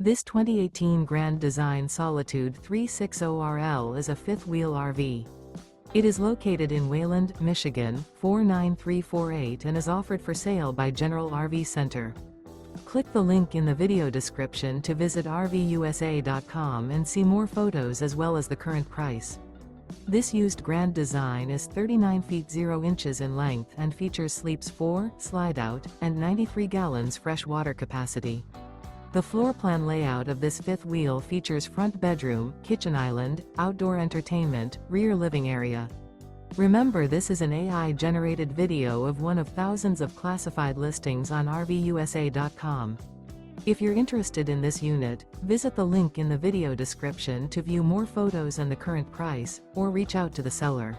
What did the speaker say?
This 2018 Grand Design Solitude 360RL is a fifth-wheel RV. It is located in Wayland, Michigan, 49348 and is offered for sale by General RV Center. Click the link in the video description to visit RVUSA.com and see more photos as well as the current price. This used Grand Design is 39 feet 0 inches in length and features sleeps 4, Slideout, and 93 gallons fresh water capacity. The floor plan layout of this fifth wheel features front bedroom, kitchen island, outdoor entertainment, rear living area. Remember, this is an AI-generated video of one of thousands of classified listings on RVUSA.com. If you're interested in this unit, visit the link in the video description to view more photos and the current price, or reach out to the seller.